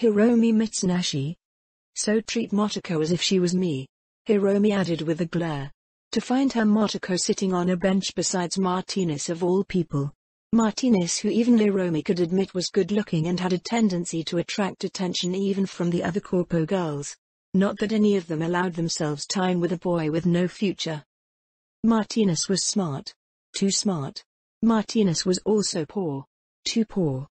Hiromi Mitsunashi. So treat Motoko as if she was me, Hiromi added with a glare. To find her Motoko sitting on a bench besides Martinez of all people. Martinez, who even Hiromi could admit was good-looking and had a tendency to attract attention even from the other corpo girls. Not that any of them allowed themselves time with a boy with no future. Martinez was smart. Too smart. Martinez was also poor. Too poor.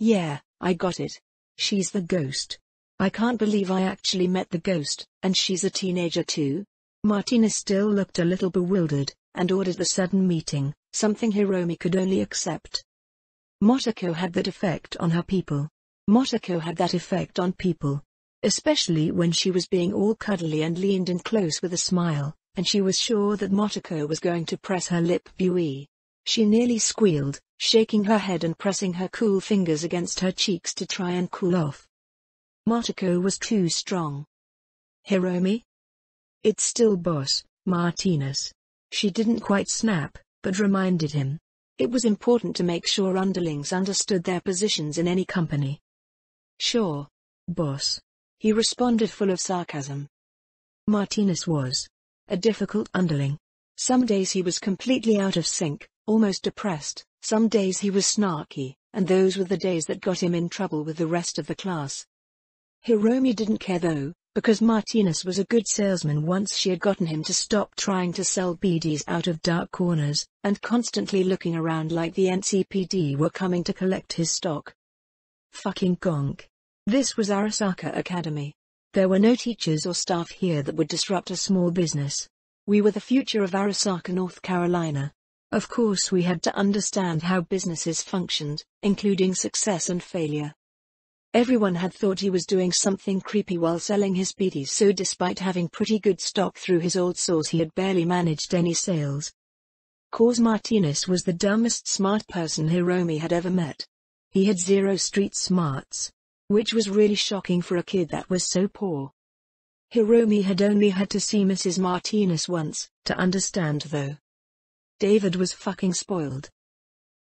Yeah, I got it. She's the ghost. I can't believe I actually met the ghost, and she's a teenager too? Martinez still looked a little bewildered, and ordered the sudden meeting, something Hiromi could only accept. Motoko had that effect on her people. Motoko had that effect on people. Especially when she was being all cuddly and leaned in close with a smile, and she was sure that Motoko was going to press her lip buoy. She nearly squealed, shaking her head and pressing her cool fingers against her cheeks to try and cool off. Motoko was too strong. Hiromi? It's still boss, Martinez. She didn't quite snap, but reminded him. It was important to make sure underlings understood their positions in any company. Sure, boss. He responded full of sarcasm. Martinez was a difficult underling. Some days he was completely out of sync, almost depressed, some days he was snarky, and those were the days that got him in trouble with the rest of the class. Hiromi didn't care though, because Martinez was a good salesman once she had gotten him to stop trying to sell BDs out of dark corners, and constantly looking around like the NCPD were coming to collect his stock. Fucking gonk. This was Arasaka Academy. There were no teachers or staff here that would disrupt a small business. We were the future of Arasaka, North Carolina. Of course we had to understand how businesses functioned, including success and failure. Everyone had thought he was doing something creepy while selling his BDs, so despite having pretty good stock through his old source he had barely managed any sales. Cause Martinez was the dumbest smart person Hiromi had ever met. He had 0 street smarts. Which was really shocking for a kid that was so poor. Hiromi had only had to see Mrs. Martinez once, to understand though. David was fucking spoiled.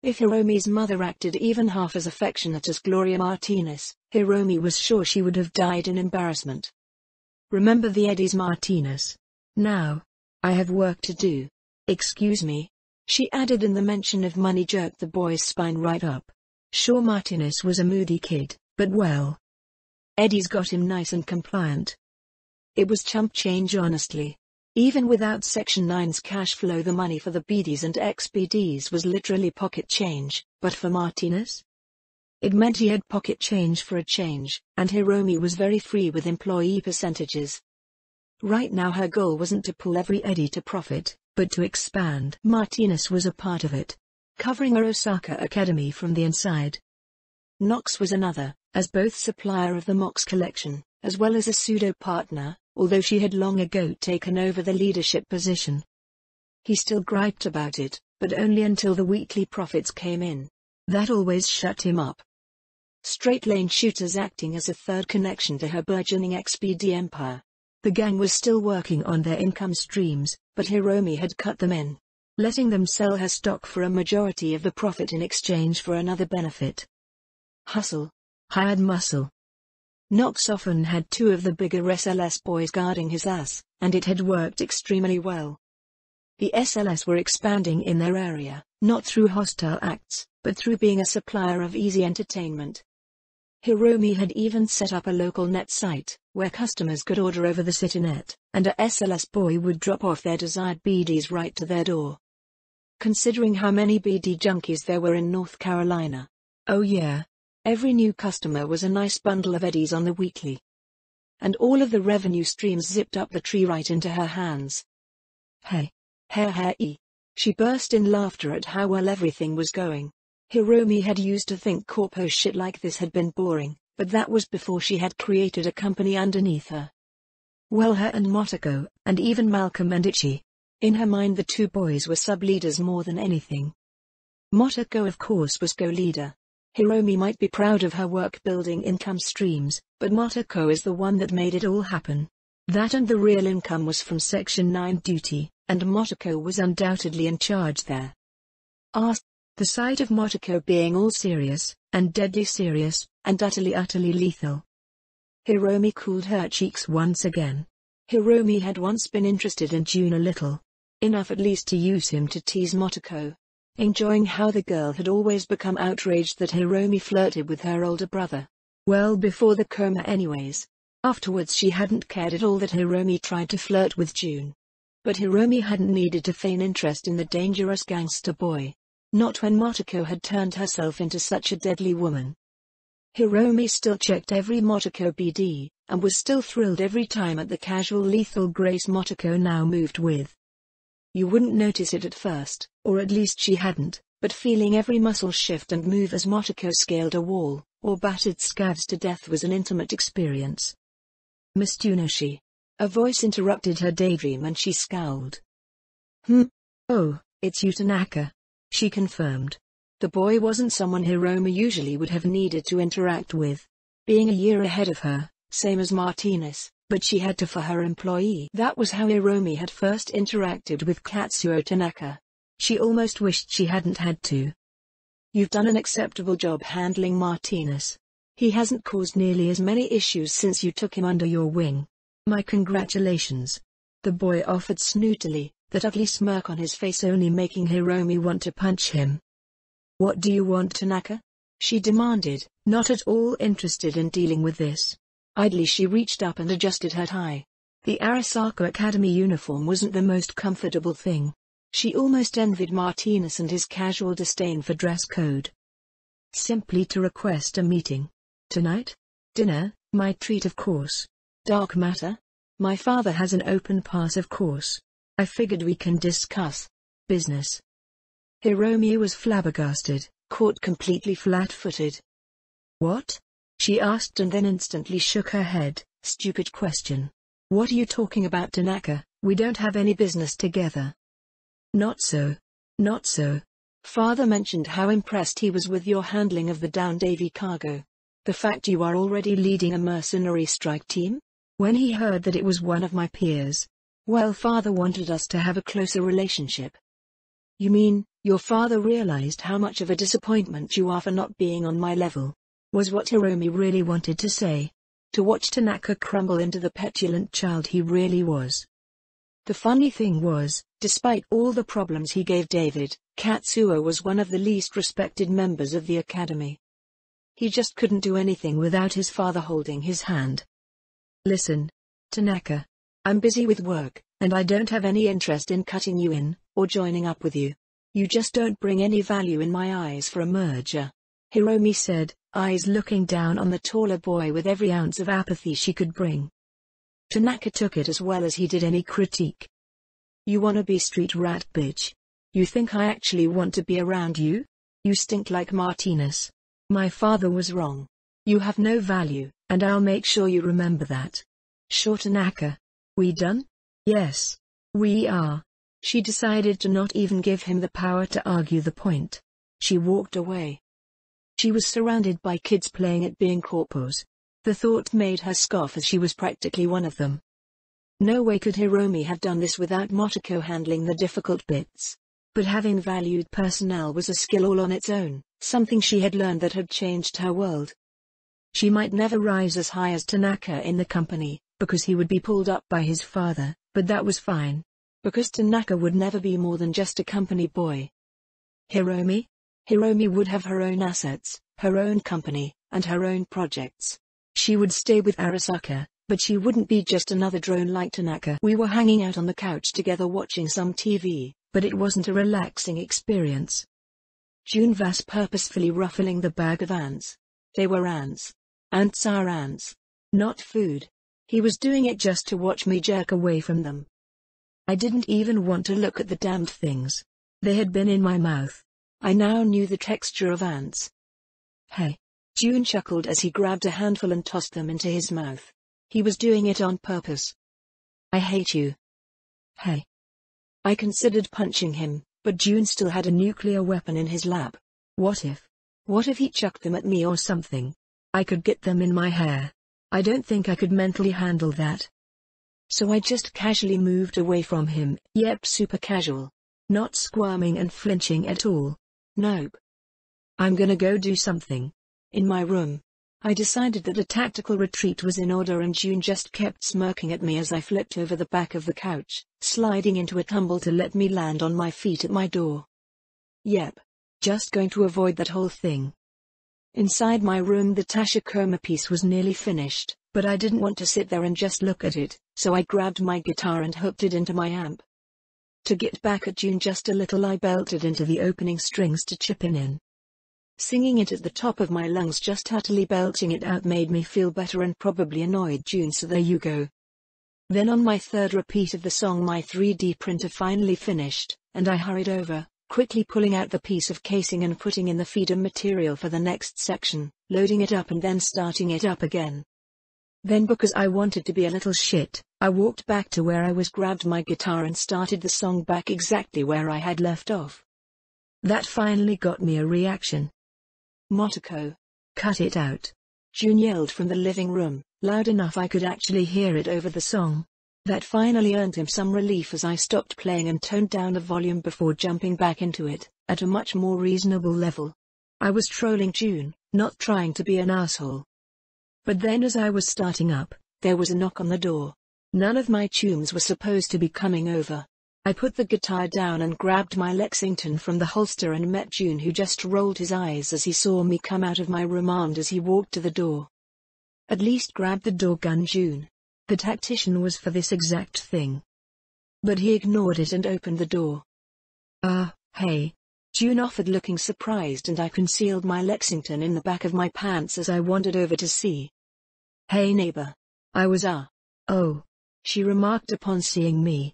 If Hiromi's mother acted even half as affectionate as Gloria Martinez, Hiromi was sure she would have died in embarrassment. Remember the Eddies Martinez. Now. I have work to do. Excuse me. She added, and the mention of money jerked the boy's spine right up. Sure, Martinez was a moody kid, but well. Eddie's got him nice and compliant. It was chump change honestly. Even without Section 9's cash flow, the money for the BDs and XBDs was literally pocket change, but for Martinez? It meant he had pocket change for a change, and Hiromi was very free with employee percentages. Right now her goal wasn't to pull every Eddie to profit, but to expand. Martinez was a part of it. Covering Arasaka Academy from the inside. Knox was another, as both supplier of the Mox collection, as well as a pseudo-partner, although she had long ago taken over the leadership position. He still griped about it, but only until the weekly profits came in. That always shut him up. Straight-lane shooters acting as a third connection to her burgeoning XPD empire. The gang was still working on their income streams, but Hiromi had cut them in, letting them sell her stock for a majority of the profit in exchange for another benefit. Hustle. Hired muscle. Knox often had 2 of the bigger SLS boys guarding his ass, and it had worked extremely well. The SLS were expanding in their area, not through hostile acts, but through being a supplier of easy entertainment. Hiromi had even set up a local net site, where customers could order over the CityNet, and a SLS boy would drop off their desired BDs right to their door. Considering how many BD junkies there were in North Carolina. Oh yeah. Every new customer was a nice bundle of Eddies on the weekly. And all of the revenue streams zipped up the tree right into her hands. Hey. Hey. She burst in laughter at how well everything was going. Hiromi had used to think corpo shit like this had been boring, but that was before she had created a company underneath her. Well, her and Motoko, and even Malcolm and Ichi. In her mind the 2 boys were sub-leaders more than anything. Motoko of course was co-leader. Hiromi might be proud of her work building income streams, but Motoko is the one that made it all happen. That and the real income was from Section 9 duty, and Motoko was undoubtedly in charge there. The sight of Motoko being all serious, and deadly serious, and utterly lethal. Hiromi cooled her cheeks once again. Hiromi had once been interested in June a little. Enough at least to use him to tease Motoko. Enjoying how the girl had always become outraged that Hiromi flirted with her older brother. Well before the coma anyways. Afterwards she hadn't cared at all that Hiromi tried to flirt with June. But Hiromi hadn't needed to feign interest in the dangerous gangster boy. Not when Motoko had turned herself into such a deadly woman. Hiromi still checked every Motoko BD, and was still thrilled every time at the casual lethal grace Motoko now moved with. You wouldn't notice it at first, or at least she hadn't, but feeling every muscle shift and move as Motoko scaled a wall, or battered scavs to death was an intimate experience. Miss Junoshi. A voice interrupted her daydream and she scowled. Oh, it's you Tanaka. She confirmed. The boy wasn't someone Hiromi usually would have needed to interact with. Being a year ahead of her, same as Martinez, but she had to for her employee. That was how Hiromi had first interacted with Katsuo Tanaka. She almost wished she hadn't had to. You've done an acceptable job handling Martinez. He hasn't caused nearly as many issues since you took him under your wing. My congratulations. The boy offered snootily, that ugly smirk on his face only making Hiromi want to punch him. What do you want, Tanaka? She demanded, not at all interested in dealing with this. Idly she reached up and adjusted her tie. The Arasaka Academy uniform wasn't the most comfortable thing. She almost envied Martinez and his casual disdain for dress code. Simply to request a meeting. Tonight? Dinner, my treat of course. Dark matter? My father has an open pass of course. I figured we can discuss business. Hiromi was flabbergasted, caught completely flat-footed. What? She asked and then instantly shook her head. Stupid question. What are you talking about, Tanaka? We don't have any business together. Not so. Not so. Father mentioned how impressed he was with your handling of the downed AV cargo. The fact you are already leading a mercenary strike team? When he heard that it was one of my peers. Well, father wanted us to have a closer relationship. You mean, your father realized how much of a disappointment you are for not being on my level? Was what Hiromi really wanted to say. To watch Tanaka crumble into the petulant child he really was. The funny thing was, despite all the problems he gave David, Katsuo was one of the least respected members of the academy. He just couldn't do anything without his father holding his hand. Listen, Tanaka. I'm busy with work, and I don't have any interest in cutting you in, or joining up with you. You just don't bring any value in my eyes for a merger. Hiromi said, eyes looking down on the taller boy with every ounce of apathy she could bring. Tanaka took it as well as he did any critique. You wanna be street rat bitch? You think I actually want to be around you? You stink like Martinez. My father was wrong. You have no value, and I'll make sure you remember that. Sure, Tanaka. We done? Yes. We are. She decided to not even give him the power to argue the point. She walked away. She was surrounded by kids playing at being corpos. The thought made her scoff as she was practically one of them. No way could Hiromi have done this without Motoko handling the difficult bits. But having valued personnel was a skill all on its own, something she had learned that had changed her world. She might never rise as high as Tanaka in the company, because he would be pulled up by his father, but that was fine. Because Tanaka would never be more than just a company boy. Hiromi? Hiromi would have her own assets, her own company, and her own projects. She would stay with Arasaka, but she wouldn't be just another drone like Tanaka. We were hanging out on the couch together watching some TV, but it wasn't a relaxing experience. June was purposefully ruffling the bag of ants. They were ants. Ants are ants. Not food. He was doing it just to watch me jerk away from them. I didn't even want to look at the damned things. They had been in my mouth. I now knew the texture of ants. Hey. June chuckled as he grabbed a handful and tossed them into his mouth. He was doing it on purpose. I hate you. Hey. I considered punching him, but June still had a nuclear weapon in his lap. What if he chucked them at me or something? I could get them in my hair. I don't think I could mentally handle that. So I just casually moved away from him, yep, super casual. Not squirming and flinching at all. Nope. I'm gonna go do something. In my room. I decided that a tactical retreat was in order, and June just kept smirking at me as I flipped over the back of the couch, sliding into a tumble to let me land on my feet at my door. Yep. Just going to avoid that whole thing. Inside my room, the Tashikoma piece was nearly finished, but I didn't want to sit there and just look at it, so I grabbed my guitar and hooked it into my amp. To get back at June just a little, I belted into the opening strings to chip in. Singing it at the top of my lungs, just utterly belching it out, made me feel better and probably annoyed June, so there you go. Then on my third repeat of the song, my 3D printer finally finished, and I hurried over, quickly pulling out the piece of casing and putting in the feeder material for the next section, loading it up and then starting it up again. Then, because I wanted to be a little shit, I walked back to where I was, grabbed my guitar and started the song back exactly where I had left off. That finally got me a reaction. "Motoko, cut it out," June yelled from the living room, loud enough I could actually hear it over the song. That finally earned him some relief as I stopped playing and toned down the volume before jumping back into it, at a much more reasonable level. I was trolling June, not trying to be an asshole. But then as I was starting up, there was a knock on the door. None of my tunes were supposed to be coming over. I put the guitar down and grabbed my Lexington from the holster and met June, who just rolled his eyes as he saw me come out of my room armed as he walked to the door. "At least grab the door gun, June." The tactician was for this exact thing. But he ignored it and opened the door. Hey," June offered, looking surprised, and I concealed my Lexington in the back of my pants as I wandered over to see. "Hey neighbor." I was "Oh," she remarked upon seeing me.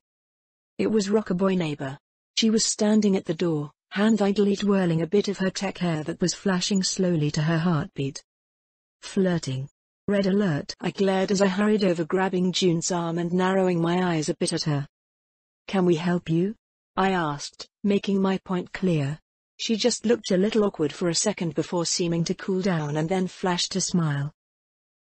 It was Rockaboy neighbor. She was standing at the door, hand idly twirling a bit of her tech hair that was flashing slowly to her heartbeat. "Flirting. Red alert," I glared as I hurried over, grabbing June's arm and narrowing my eyes a bit at her. "Can we help you?" I asked, making my point clear. She just looked a little awkward for a second before seeming to cool down and then flashed a smile.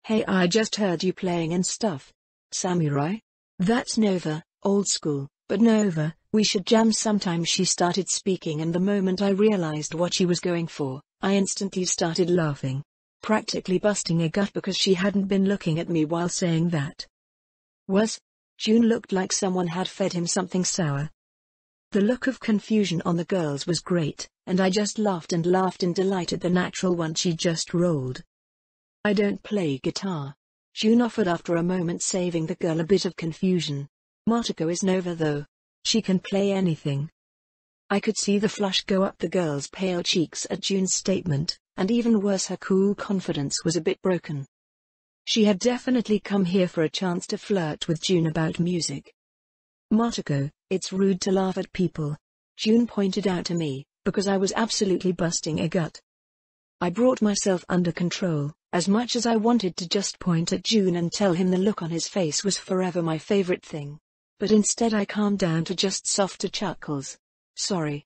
"Hey, I just heard you playing and stuff. Samurai? That's Nova, old school. But Nova, we should jam sometime." She started speaking, and the moment I realized what she was going for, I instantly started laughing, practically busting a gut because she hadn't been looking at me while saying that. June looked like someone had fed him something sour. The look of confusion on the girls was great, and I just laughed and laughed in delight at the natural one she just rolled. "I don't play guitar," June offered after a moment, saving the girl a bit of confusion. "Motoko is Nova though. She can play anything." I could see the flush go up the girl's pale cheeks at June's statement, and even worse, her cool confidence was a bit broken. She had definitely come here for a chance to flirt with June about music. "Motoko, it's rude to laugh at people," June pointed out to me, because I was absolutely busting a gut. I brought myself under control, as much as I wanted to just point at June and tell him the look on his face was forever my favorite thing. But instead I calmed down to just softer chuckles. Sorry.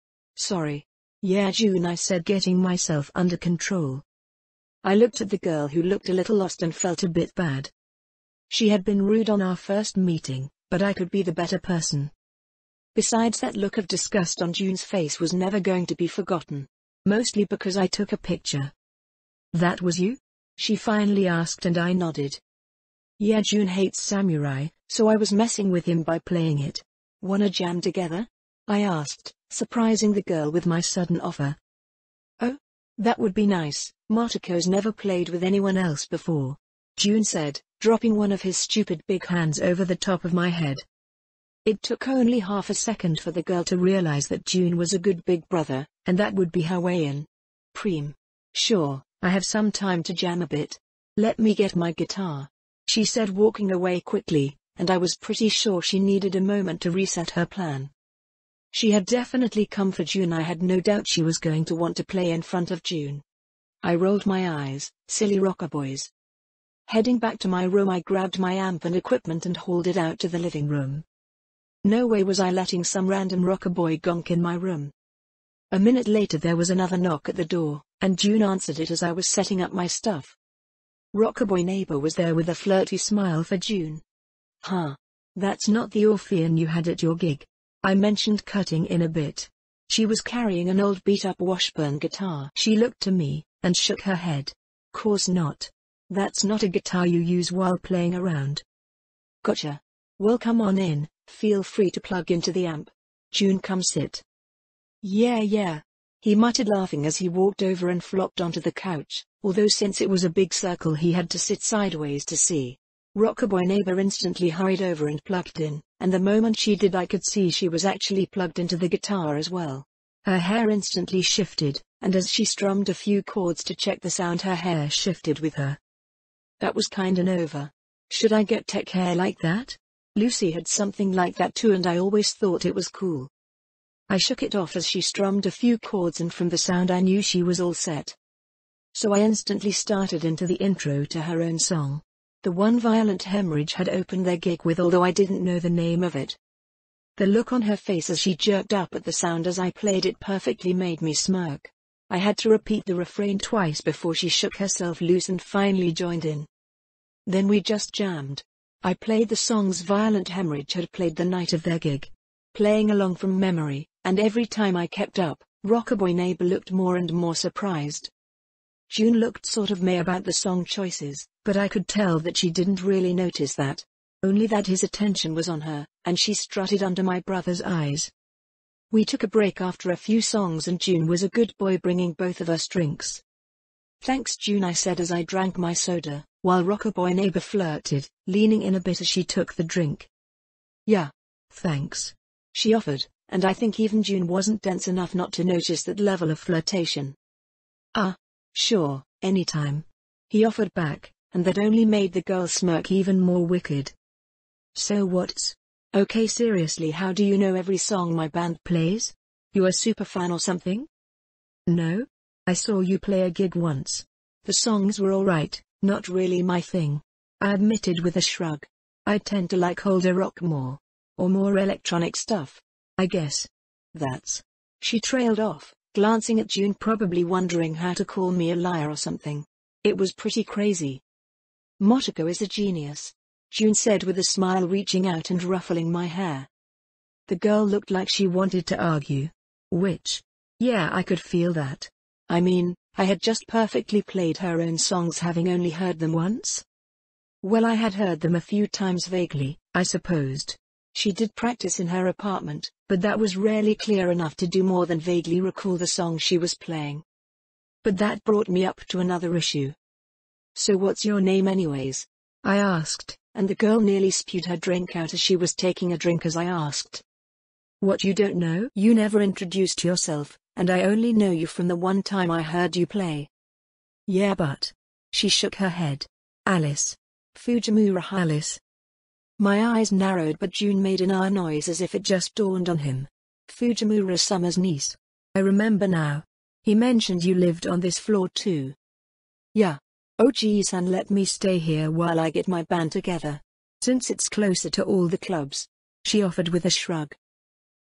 Yeah, June," I said, getting myself under control. I looked at the girl, who looked a little lost and felt a bit bad. She had been rude on our first meeting, but I could be the better person. Besides, that look of disgust on June's face was never going to be forgotten. Mostly because I took a picture. "That was you?" she finally asked, and I nodded. "Yeah, June hates Samurai, so I was messing with him by playing it." "Wanna jam together?" I asked, surprising the girl with my sudden offer. "Oh, that would be nice. Motoko's never played with anyone else before," June said, dropping one of his stupid big hands over the top of my head. It took only half a second for the girl to realize that June was a good big brother, and that would be her way in. "Preem. Sure, I have some time to jam a bit. Let me get my guitar," she said, walking away quickly, and I was pretty sure she needed a moment to reset her plan. She had definitely come for June. I had no doubt she was going to want to play in front of June. I rolled my eyes, silly rockaboys. Heading back to my room, I grabbed my amp and equipment and hauled it out to the living room. No way was I letting some random rockaboy gonk in my room. A minute later there was another knock at the door, and June answered it as I was setting up my stuff. Rockaboy neighbor was there with a flirty smile for June. "Huh. That's not the Orphean you had at your gig." I mentioned, cutting in a bit. She was carrying an old beat-up Washburn guitar. She looked to me, and shook her head. Course not. That's not a guitar you use while playing around. Gotcha. Well, come on in, feel free to plug into the amp. June, come sit. Yeah. He muttered, laughing as he walked over and flopped onto the couch, although since it was a big circle he had to sit sideways to see. Rockabye neighbor instantly hurried over and plugged in, and the moment she did I could see she was actually plugged into the guitar as well. Her hair instantly shifted, and as she strummed a few chords to check the sound her hair shifted with her. That was kinda nova. Should I get tech hair like that? Lucy had something like that too and I always thought it was cool. I shook it off as she strummed a few chords and from the sound I knew she was all set. So I instantly started into the intro to her own song. The one Violent Hemorrhage had opened their gig with, although I didn't know the name of it. The look on her face as she jerked up at the sound as I played it perfectly made me smirk. I had to repeat the refrain twice before she shook herself loose and finally joined in. Then we just jammed. I played the songs Violent Hemorrhage had played the night of their gig, playing along from memory, and every time I kept up, Rockabye neighbor looked more and more surprised. June looked sort of meh about the song choices, but I could tell that she didn't really notice that. Only that his attention was on her, and she strutted under my brother's eyes. We took a break after a few songs and June was a good boy, bringing both of us drinks. Thanks June, I said as I drank my soda, while Rockabye neighbor flirted, leaning in a bit as she took the drink. Yeah. Thanks. She offered, and I think even June wasn't dense enough not to notice that level of flirtation. Sure, anytime. He offered back, and that only made the girl smirk even more wicked. So what's? Okay, seriously, how do you know every song my band plays? You a super fan or something? No. I saw you play a gig once. The songs were alright, not really my thing. I admitted with a shrug. I tend to like older rock more. Or more electronic stuff, I guess. That's. She trailed off, glancing at June, probably wondering how to call me a liar or something. It was pretty crazy. Motoko is a genius, June said with a smile, reaching out and ruffling my hair. The girl looked like she wanted to argue. Which? Yeah, I could feel that. I mean, I had just perfectly played her own songs, having only heard them once. Well, I had heard them a few times vaguely, I supposed. She did practice in her apartment, but that was rarely clear enough to do more than vaguely recall the song she was playing. But that brought me up to another issue. So what's your name anyways? I asked, and the girl nearly spewed her drink out as she was taking a drink as I asked. What, you don't know? You never introduced yourself, and I only know you from the one time I heard you play. Yeah, but. She shook her head. Alice. Fujimura Alice. My eyes narrowed, but June made an ah noise as if it just dawned on him. Fujimura Summer's niece. I remember now. He mentioned you lived on this floor too. Yeah. Oh geez, and let me stay here while I get my band together. Since it's closer to all the clubs. She offered with a shrug.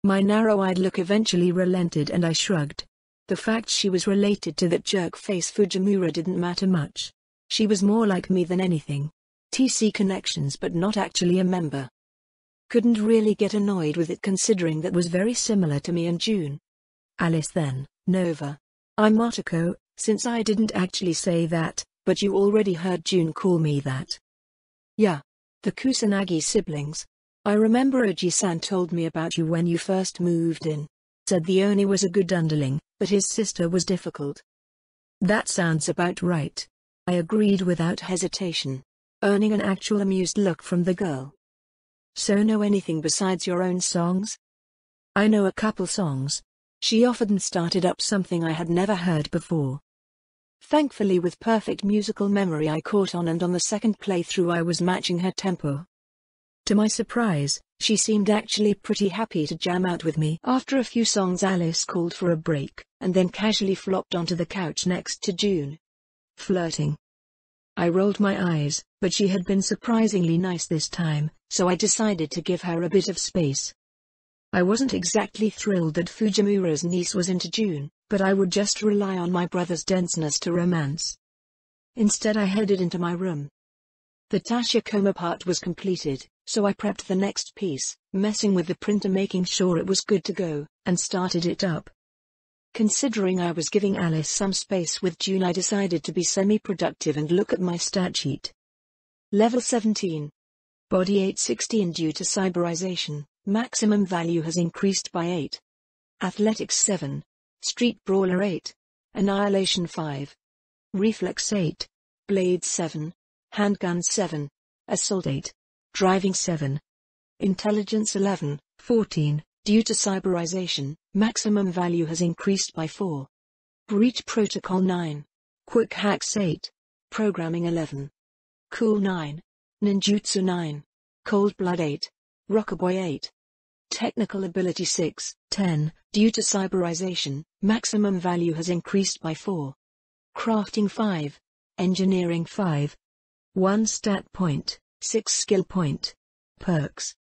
My narrow-eyed look eventually relented and I shrugged. The fact she was related to that jerk-face Fujimura didn't matter much. She was more like me than anything. TC connections but not actually a member. Couldn't really get annoyed with it considering that was very similar to me and June. Alice then, Nova. I'm Motoko, since I didn't actually say that, but you already heard June call me that. Yeah. The Kusanagi siblings. I remember Oji-san told me about you when you first moved in. Said the Oni was a good underling, but his sister was difficult. That sounds about right. I agreed without hesitation, earning an actual amused look from the girl. So know anything besides your own songs? I know a couple songs. She offered and started up something I had never heard before. Thankfully, with perfect musical memory, I caught on, and on the second playthrough I was matching her tempo. To my surprise, she seemed actually pretty happy to jam out with me. After a few songs, Alice called for a break, and then casually flopped onto the couch next to June. Flirting. I rolled my eyes, but she had been surprisingly nice this time, so I decided to give her a bit of space. I wasn't exactly thrilled that Fujimura's niece was into June, but I would just rely on my brother's denseness to romance. Instead, I headed into my room. The Tachikoma part was completed, so I prepped the next piece, messing with the printer making sure it was good to go, and started it up. Considering I was giving Alice some space with June, I decided to be semi-productive and look at my stat sheet. Level 17. Body 816 due to cyberization, maximum value has increased by 8. Athletics 7. Street Brawler 8. Annihilation 5. Reflex 8. Blades 7. Handgun 7. Assault 8. Driving 7. Intelligence 11, 14. Due to cyberization, maximum value has increased by 4. Breach Protocol 9. Quick Hacks 8. Programming 11. Cool 9. Ninjutsu 9. Cold Blood 8. Rockaboy 8. Technical Ability 6, 10. Due to cyberization, maximum value has increased by 4. Crafting 5. Engineering 5. 1 stat point, 6 skill point. Perks.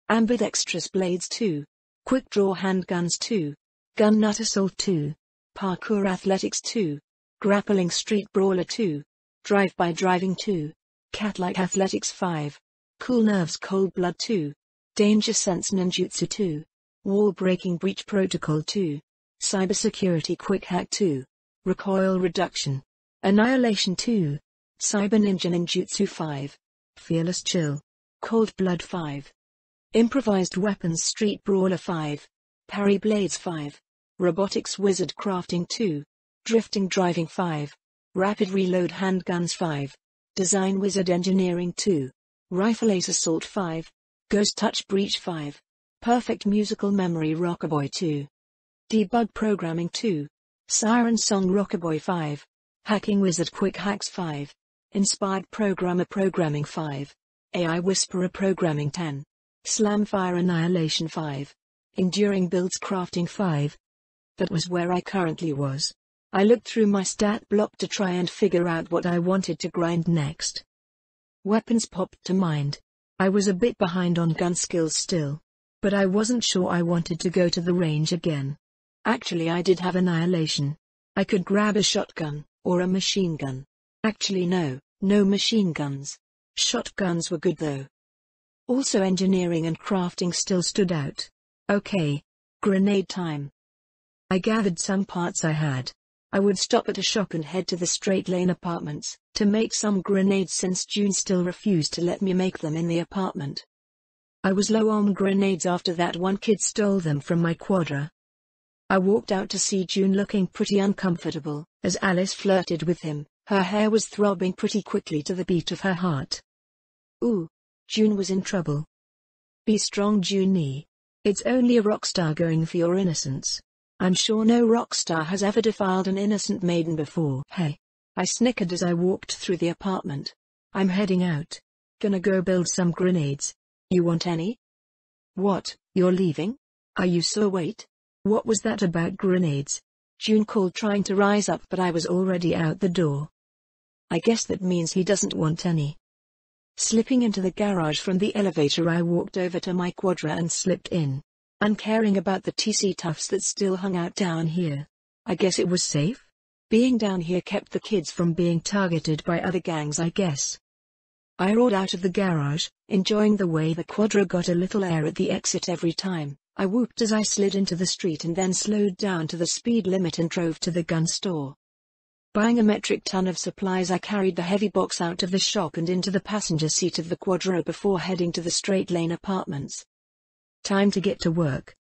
Ambidextrous Blades 2. Quick Draw Handguns 2. Gun Nut Assault 2. Parkour Athletics 2. Grappling Street Brawler 2. Drive-by Driving 2. Cat-like Athletics 5. Cool Nerves Cold Blood 2. Danger Sense Ninjutsu 2. Wall Breaking Breach Protocol 2. Cybersecurity Quick Hack 2. Recoil Reduction. Annihilation 2. Cyber Ninja Ninjutsu 5. Fearless Chill. Cold Blood 5. Improvised Weapons Street Brawler 5. Parry Blades 5. Robotics Wizard Crafting 2. Drifting Driving 5. Rapid Reload Handguns 5. Design Wizard Engineering 2. Rifle Ace Assault 5. Ghost Touch Breach 5. Perfect Musical Memory Rockaboy 2. Debug Programming 2. Siren Song Rockaboy 5. Hacking Wizard Quick Hacks 5. Inspired Programmer Programming 5. AI Whisperer Programming 10. Slamfire Annihilation 5. Enduring Builds Crafting 5. That was where I currently was. I looked through my stat block to try and figure out what I wanted to grind next. Weapons popped to mind. I was a bit behind on gun skills still. But I wasn't sure I wanted to go to the range again. Actually, I did have Annihilation. I could grab a shotgun, or a machine gun. Actually no machine guns. Shotguns were good though. Also engineering and crafting still stood out. Okay. Grenade time. I gathered some parts I had. I would stop at a shop and head to the Straight Lane Apartments, to make some grenades since June still refused to let me make them in the apartment. I was low on grenades after that one kid stole them from my quadra. I walked out to see June looking pretty uncomfortable, as Alice flirted with him. Her hair was throbbing pretty quickly to the beat of her heart. Ooh. June was in trouble. Be strong, Junie. It's only a rock star going for your innocence. I'm sure no rock star has ever defiled an innocent maiden before. Hey. I snickered as I walked through the apartment. I'm heading out. Gonna go build some grenades. You want any? What, you're leaving? Are you so wait? What was that about grenades? June called, trying to rise up, but I was already out the door. I guess that means he doesn't want any. Slipping into the garage from the elevator, I walked over to my quadra and slipped in. Uncaring about the TC toughs that still hung out down here. I guess it was safe? Being down here kept the kids from being targeted by other gangs, I guess. I roared out of the garage, enjoying the way the quadra got a little air at the exit every time. I whooped as I slid into the street and then slowed down to the speed limit and drove to the gun store. Buying a metric ton of supplies, I carried the heavy box out of the shop and into the passenger seat of the quadra before heading to the Straight Lane Apartments. Time to get to work.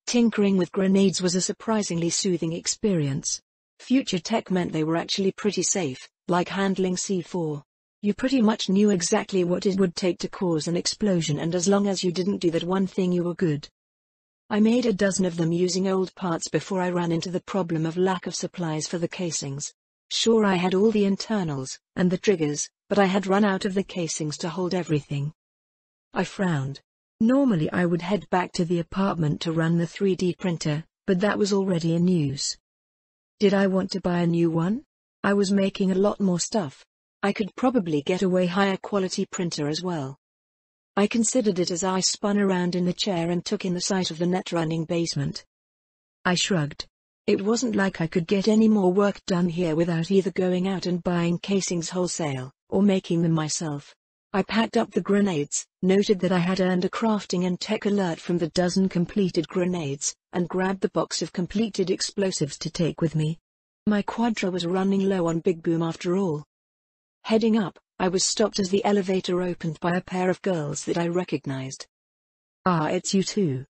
Tinkering with grenades was a surprisingly soothing experience. Future tech meant they were actually pretty safe, like handling C4. You pretty much knew exactly what it would take to cause an explosion, and as long as you didn't do that one thing, you were good. I made a dozen of them using old parts before I ran into the problem of lack of supplies for the casings. Sure, I had all the internals, and the triggers, but I had run out of the casings to hold everything. I frowned. Normally I would head back to the apartment to run the 3D printer, but that was already in use. Did I want to buy a new one? I was making a lot more stuff. I could probably get a way higher quality printer as well. I considered it as I spun around in the chair and took in the sight of the net-running basement. I shrugged. It wasn't like I could get any more work done here without either going out and buying casings wholesale, or making them myself. I packed up the grenades, noted that I had earned a crafting and tech alert from the dozen completed grenades, and grabbed the box of completed explosives to take with me. My quadra was running low on Big Boom after all. Heading up, I was stopped as the elevator opened by a pair of girls that I recognized. "Ah, it's you too."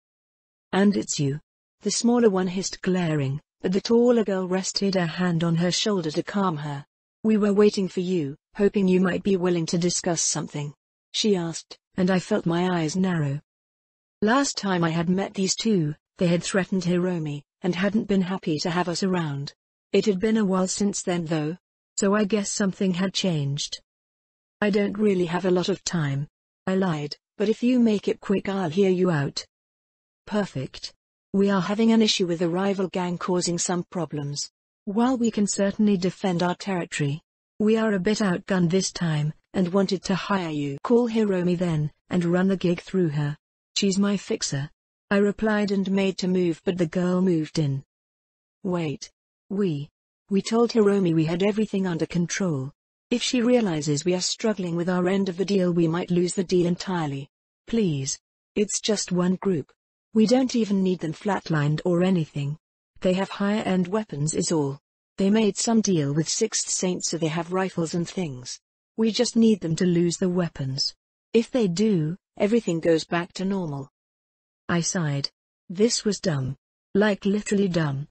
"And it's you." The smaller one hissed, glaring, but the taller girl rested a hand on her shoulder to calm her. "We were waiting for you, hoping you might be willing to discuss something," she asked, and I felt my eyes narrow. Last time I had met these two, they had threatened Hiromi, and hadn't been happy to have us around. It had been a while since then though, so I guess something had changed. "I don't really have a lot of time," I lied, "but if you make it quick I'll hear you out." "Perfect. We are having an issue with a rival gang causing some problems. While we can certainly defend our territory, we are a bit outgunned this time, and wanted to hire you. Call Hiromi then, and run the gig through her. She's my fixer." I replied and made to move, but the girl moved in. "Wait. We told Hiromi we had everything under control. If she realizes we are struggling with our end of the deal we might lose the deal entirely. Please. It's just one group. We don't even need them flatlined or anything. They have higher-end weapons is all. They made some deal with Sixth Saint so they have rifles and things. We just need them to lose the weapons. If they do, everything goes back to normal." I sighed. This was dumb. Like literally dumb.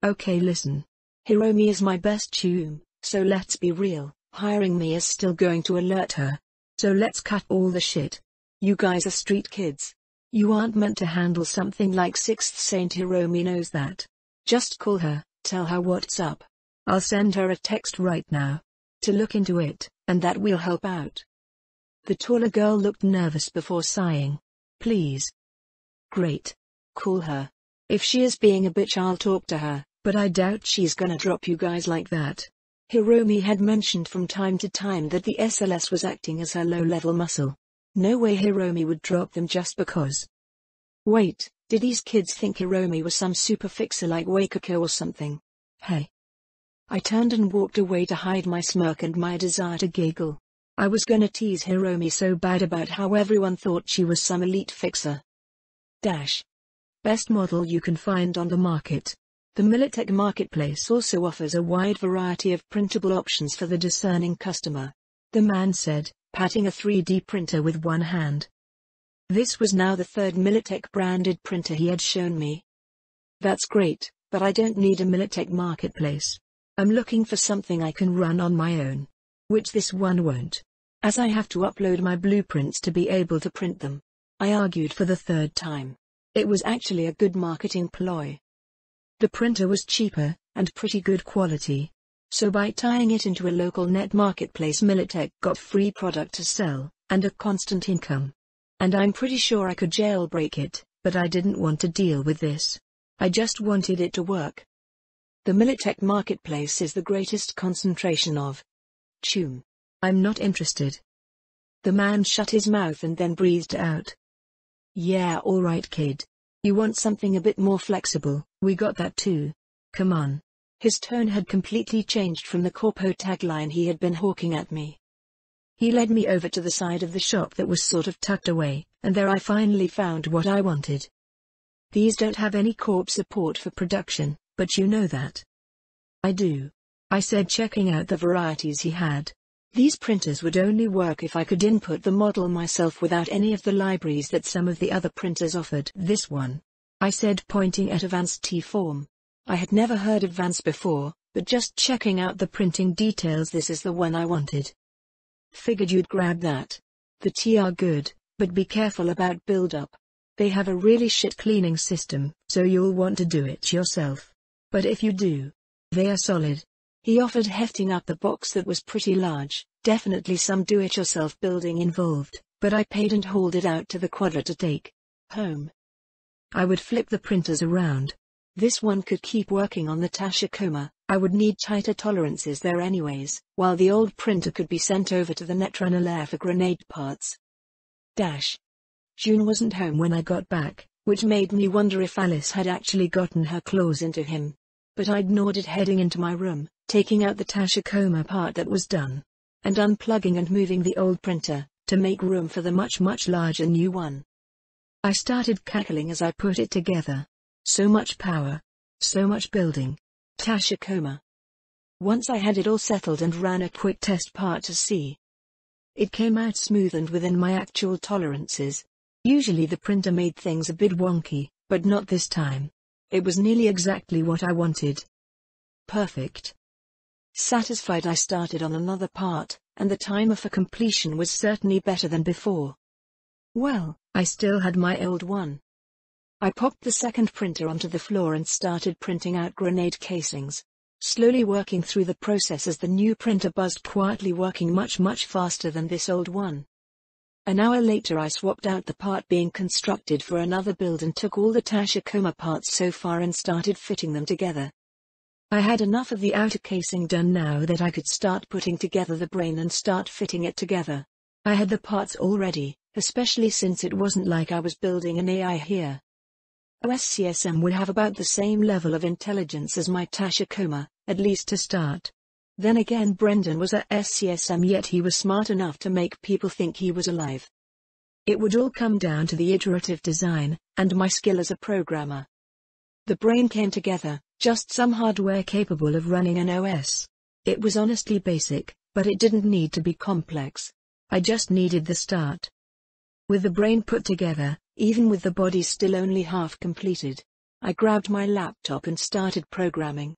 "Okay, listen. Hiromi is my best chum, so let's be real, hiring me is still going to alert her. So let's cut all the shit. You guys are street kids. You aren't meant to handle something like Sixth Saint. Hiromi knows that. Just call her, tell her what's up. I'll send her a text right now. To look into it, and that will help out." The taller girl looked nervous before sighing. "Please." "Great. Call her. If she is being a bitch I'll talk to her, but I doubt she's gonna drop you guys like that." Hiromi had mentioned from time to time that the SLS was acting as her low-level muscle. No way Hiromi would drop them just because. Wait, did these kids think Hiromi was some super fixer like Wakako or something? Hey. I turned and walked away to hide my smirk and my desire to giggle. I was gonna tease Hiromi so bad about how everyone thought she was some elite fixer. Best model you can find on the market. The Militech marketplace also offers a wide variety of printable options for the discerning customer. The man said, patting a 3D printer with one hand. This was now the third Militech branded printer he had shown me. "That's great, but I don't need a Militech marketplace. I'm looking for something I can run on my own. Which this one won't. As I have to upload my blueprints to be able to print them." I argued for the third time. It was actually a good marketing ploy. The printer was cheaper, and pretty good quality. So by tying it into a local net marketplace Militech got free product to sell, and a constant income. And I'm pretty sure I could jailbreak it, but I didn't want to deal with this. I just wanted it to work. The Militech marketplace is the greatest concentration of chum. I'm not interested. The man shut his mouth and then breathed out. "Yeah, alright kid. You want something a bit more flexible, we got that too. Come on." His tone had completely changed from the corpo tagline he had been hawking at me. He led me over to the side of the shop that was sort of tucked away, and there I finally found what I wanted. "These don't have any corp support for production, but you know that." "I do," I said, checking out the varieties he had. These printers would only work if I could input the model myself without any of the libraries that some of the other printers offered. "This one," I said, pointing at a Vance T-form. I had never heard of Vance before, but just checking out the printing details, this is the one I wanted. "Figured you'd grab that. The T are good, but be careful about build-up. They have a really shit cleaning system, so you'll want to do it yourself. But if you do, they are solid." He offered, hefting up the box that was pretty large. Definitely some do-it-yourself building involved, but I paid and hauled it out to the quadra to take home. I would flip the printers around. This one could keep working on the Tashikoma. I would need tighter tolerances there anyways, while the old printer could be sent over to the Netrunner lair for grenade parts. June wasn't home when I got back, which made me wonder if Alice had actually gotten her claws into him. But I ignored it, heading into my room, taking out the Tashikoma part that was done. and unplugging and moving the old printer, to make room for the much larger new one. I started cackling as I put it together. So much power. So much building. Tachikoma. Once I had it all settled and ran a quick test part to see. It came out smooth and within my actual tolerances. Usually the printer made things a bit wonky, but not this time. It was nearly exactly what I wanted. Perfect. Satisfied, I started on another part, and the timer for completion was certainly better than before. Well, I still had my old one. I popped the second printer onto the floor and started printing out grenade casings, slowly working through the process as the new printer buzzed quietly, working much faster than this old one. An hour later I swapped out the part being constructed for another build and took all the Tachikoma parts so far and started fitting them together. I had enough of the outer casing done now that I could start putting together the brain and start fitting it together. I had the parts all ready, especially since it wasn't like I was building an AI here. OSCSM would have about the same level of intelligence as my Tachikoma, at least to start. Then again, Brendan was a SCSM, yet he was smart enough to make people think he was alive. It would all come down to the iterative design, and my skill as a programmer. The brain came together, just some hardware capable of running an OS. It was honestly basic, but it didn't need to be complex. I just needed the start. With the brain put together, even with the body still only half completed, I grabbed my laptop and started programming.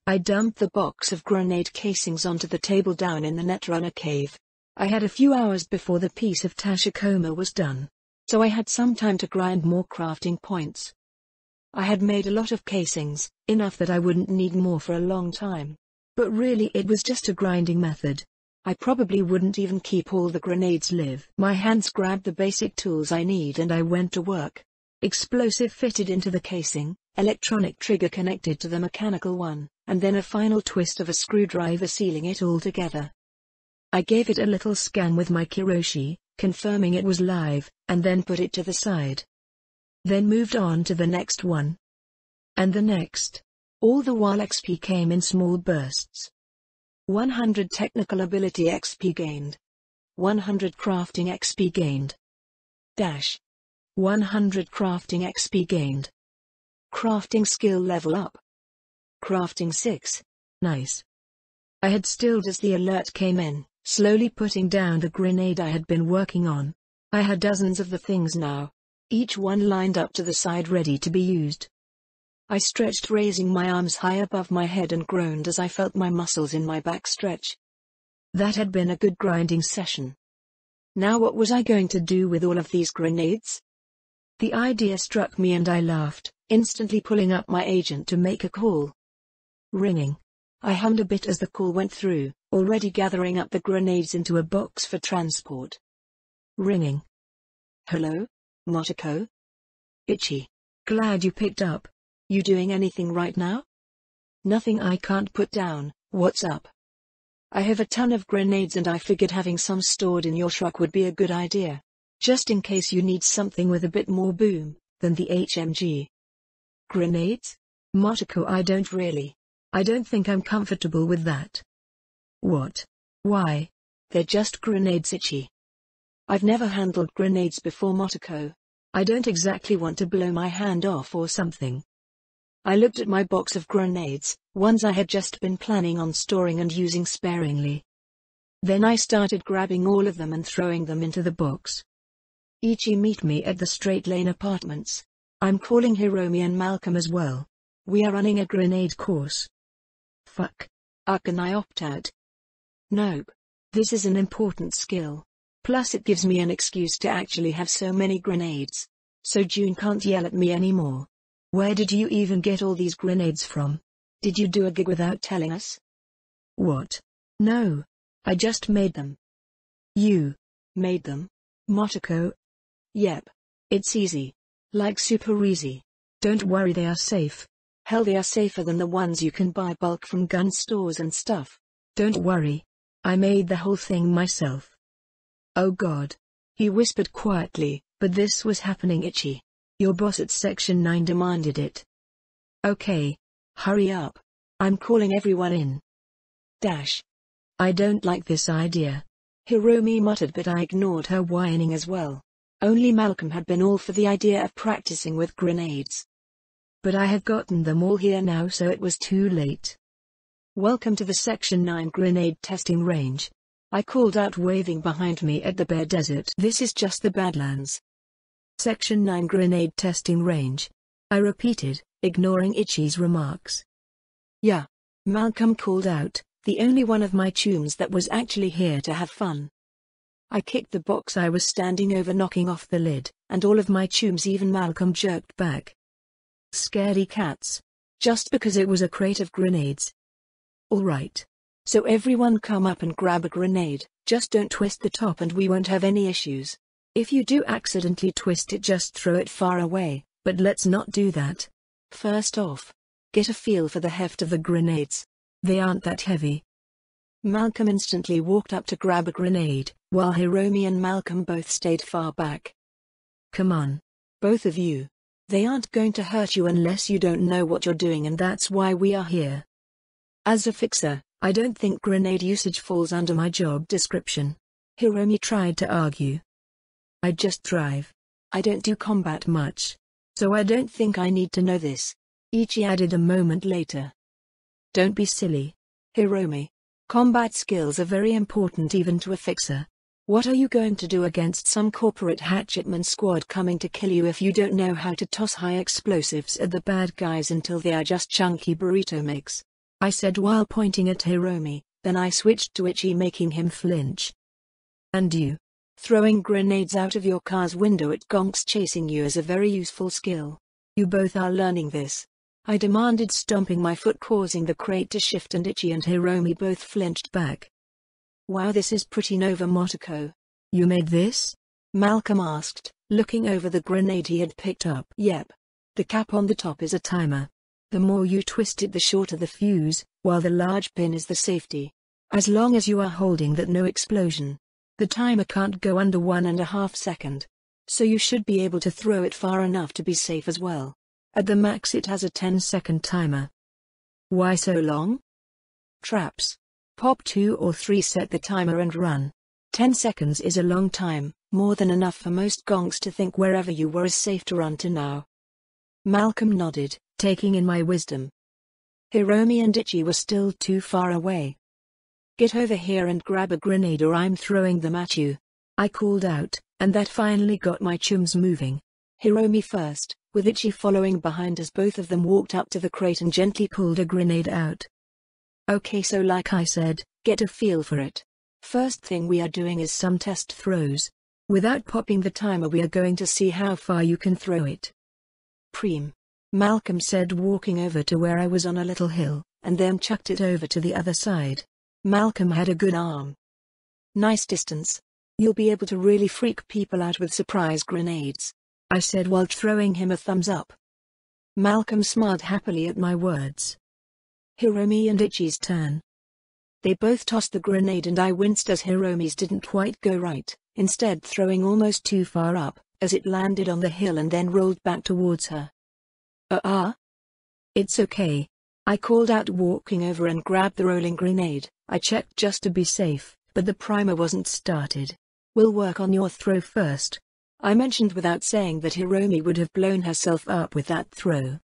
I dumped the box of grenade casings onto the table down in the Netrunner cave. I had a few hours before the piece of Tachikoma was done, so I had some time to grind more crafting points. I had made a lot of casings, enough that I wouldn't need more for a long time. But really it was just a grinding method. I probably wouldn't even keep all the grenades live. My hands grabbed the basic tools I need and I went to work. Explosive fitted into the casing, electronic trigger connected to the mechanical one, and then a final twist of a screwdriver sealing it all together. I gave it a little scan with my Kiroshi, confirming it was live, and then put it to the side. Then moved on to the next one. And the next. All the while XP came in small bursts. 100 technical ability XP gained. 100 crafting XP gained. 100 crafting XP gained. Crafting skill level up. Crafting 6. Nice. I had stilled as the alert came in, slowly putting down the grenade I had been working on. I had dozens of the things now, each one lined up to the side ready to be used. I stretched, raising my arms high above my head, and groaned as I felt my muscles in my back stretch. That had been a good grinding session. Now what was I going to do with all of these grenades? The idea struck me and I laughed, instantly pulling up my agent to make a call. Ringing. I hummed a bit as the call went through, already gathering up the grenades into a box for transport. Ringing. Hello? Motoko? Ichi. Glad you picked up. You doing anything right now? Nothing I can't put down. What's up? I have a ton of grenades and I figured having some stored in your truck would be a good idea. Just in case you need something with a bit more boom than the HMG. Grenades? Motoko, I don't think I'm comfortable with that. What? Why? They're just grenades, Ichi. I've never handled grenades before, Motoko. I don't exactly want to blow my hand off or something. I looked at my box of grenades, ones I had just been planning on storing and using sparingly. Then I started grabbing all of them and throwing them into the box. Ichi, meet me at the Straight Lane Apartments. I'm calling Hiromi and Malcolm as well. We are running a grenade course. Fuck. Can I opt out? Nope. This is an important skill. Plus it gives me an excuse to actually have so many grenades. So June can't yell at me anymore. Where did you even get all these grenades from? Did you do a gig without telling us? What? No. I just made them. You made them? Motoko? Yep. It's easy. Like super easy. Don't worry, they are safe. Hell, they are safer than the ones you can buy bulk from gun stores and stuff. Don't worry. I made the whole thing myself. Oh God. He whispered quietly, but this was happening, Ichi. Your boss at Section 9 demanded it. Okay. Hurry up. I'm calling everyone in. I don't like this idea. Hiromi muttered, but I ignored her whining as well. Only Malcolm had been all for the idea of practicing with grenades. But I had gotten them all here now, so it was too late. Welcome to the Section 9 grenade testing range. I called out, waving behind me at the bare desert. This is just the Badlands. Section 9 grenade testing range, I repeated, ignoring Ichi's remarks. Yeah, Malcolm called out, the only one of my chums that was actually here to have fun. I kicked the box I was standing over, knocking off the lid, and all of my chums, even Malcolm, jerked back. Scaredy cats. Just because it was a crate of grenades. Alright. So everyone come up and grab a grenade, just don't twist the top and we won't have any issues. If you do accidentally twist it, just throw it far away, but let's not do that. First off, get a feel for the heft of the grenades. They aren't that heavy. Malcolm instantly walked up to grab a grenade, while Hiromi and Malcolm both stayed far back. Come on. Both of you. They aren't going to hurt you unless you don't know what you're doing, and that's why we are here. As a fixer, I don't think grenade usage falls under my job description. Hiromi tried to argue. I just drive. I don't do combat much. So I don't think I need to know this. Ichi added a moment later. Don't be silly. Hiromi. Combat skills are very important even to a fixer. What are you going to do against some corporate hatchetman squad coming to kill you if you don't know how to toss high explosives at the bad guys until they are just chunky burrito mix? I said while pointing at Hiromi, then I switched to Ichi, making him flinch. And you? Throwing grenades out of your car's window at gonks chasing you is a very useful skill. You both are learning this. I demanded, stomping my foot, causing the crate to shift, and Ichi and Hiromi both flinched back. Wow, this is pretty Nova Motoko. You made this? Malcolm asked, looking over the grenade he had picked up. Yep. The cap on the top is a timer. The more you twist it, the shorter the fuse, while the large pin is the safety. As long as you are holding that, no explosion. The timer can't go under 1.5 seconds. So you should be able to throw it far enough to be safe as well. At the max it has a 10-second timer. Why so long? Traps. Pop 2 or 3, set the timer and run. 10 seconds is a long time, more than enough for most gonks to think wherever you were is safe to run to now. Malcolm nodded, taking in my wisdom. Hiromi and Ichi were still too far away. Get over here and grab a grenade or I'm throwing them at you. I called out, and that finally got my chums moving. Hiromi first, with Ichi following behind as both of them walked up to the crate and gently pulled a grenade out. Okay, so like I said, get a feel for it. First thing we are doing is some test throws. Without popping the timer, we are going to see how far you can throw it. Preem. Malcolm said, walking over to where I was on a little hill, and then chucked it over to the other side. Malcolm had a good arm. Nice distance. You'll be able to really freak people out with surprise grenades, I said while throwing him a thumbs up. Malcolm smiled happily at my words. Hiromi and Ichi's turn. They both tossed the grenade and I winced as Hiromi's didn't quite go right, instead throwing almost too far up, as it landed on the hill and then rolled back towards her. It's okay. I called out, walking over and grabbed the rolling grenade. I checked just to be safe, but the primer wasn't started. We'll work on your throw first. I mentioned without saying that Hiromi would have blown herself up with that throw.